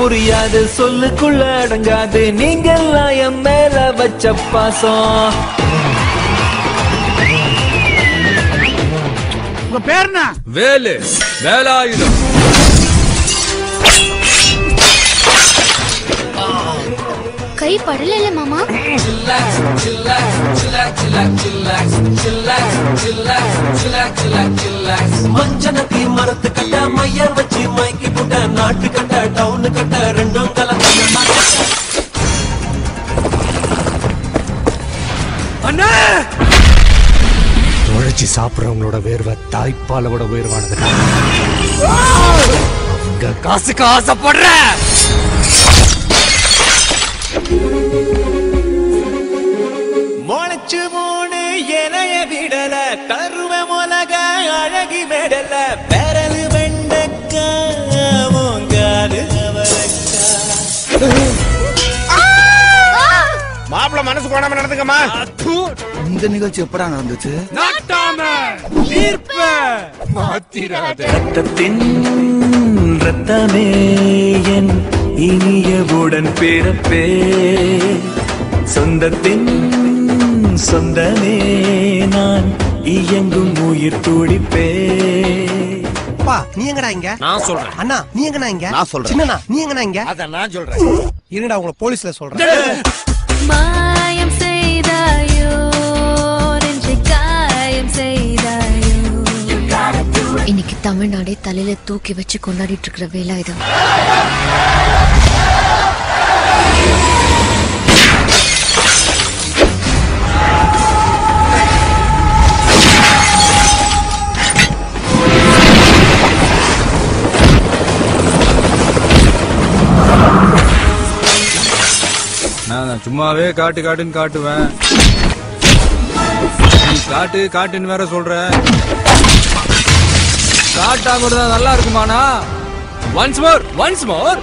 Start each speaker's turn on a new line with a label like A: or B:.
A: புரியாது சொல்லுக்குள்ள அடங்காது நீங்கெல்லாம் என் மேல வச்ச பாசம்.
B: உங்க பேர் என்ன?
C: வேலு. வேலாயுதம்.
D: கை படல மாமா.
A: மஞ்சனத்தி மரத்து கட்ட மையர் வச்சு மைக்கி புட்ட நாட்டு கட்ட டவுனு கட்ட ரெண்டும் கலந்து.
C: அண்ணா
E: உழைச்சி சாப்பிடுறவங்களோட வேர்வை தாய்ப்பால விட உயர்வானது. அவங்க காசுக்கு ஆசைப்படுற
A: முளைச்சு மூணு எனைய விடல கருவ மொலக அழகி மெடல பெரலு வெண்டக்கா மூங்காது
B: மாப்பிள்ள மனசு கோணாம நடந்துக்கமா.
F: இந்த நிகழ்ச்சி எப்படா நடந்துச்சு?
A: ரத்தத்தின் ரத்தமே என் இனியவுடன் பிறப்பே சொந்தத்தின் சொந்தமே நான் இயங்கும் உயிர் துடிப்பே.
G: நீ எங்கடா இங்க?
E: நான் சொல்றேன்.
G: அண்ணா நீ எங்கடா இங்க?
F: நான் சொல்றேன்.
G: சின்னண்ணா நீ எங்கடா இங்க?
E: அத நான் சொல்றேன்.
G: இருடா உங்களை போலீஸ்ல சொல்றேன்.
D: மாயம் செய்தாயோ நெஞ்சை காயம் செய்தாயோ. இன்னைக்கு தமிழ்நாடே தலையில தூக்கி வச்சு கொண்டாடிட்டு இருக்கிற வேலாயுதம்.
C: நான் சும்மாவே காட்டுன்னு காட்டுவேன். நீ காட்டுன்னு வேற சொல்ற. காட்டா கூட தான் நல்லா இருக்குமாண்ணா? Once more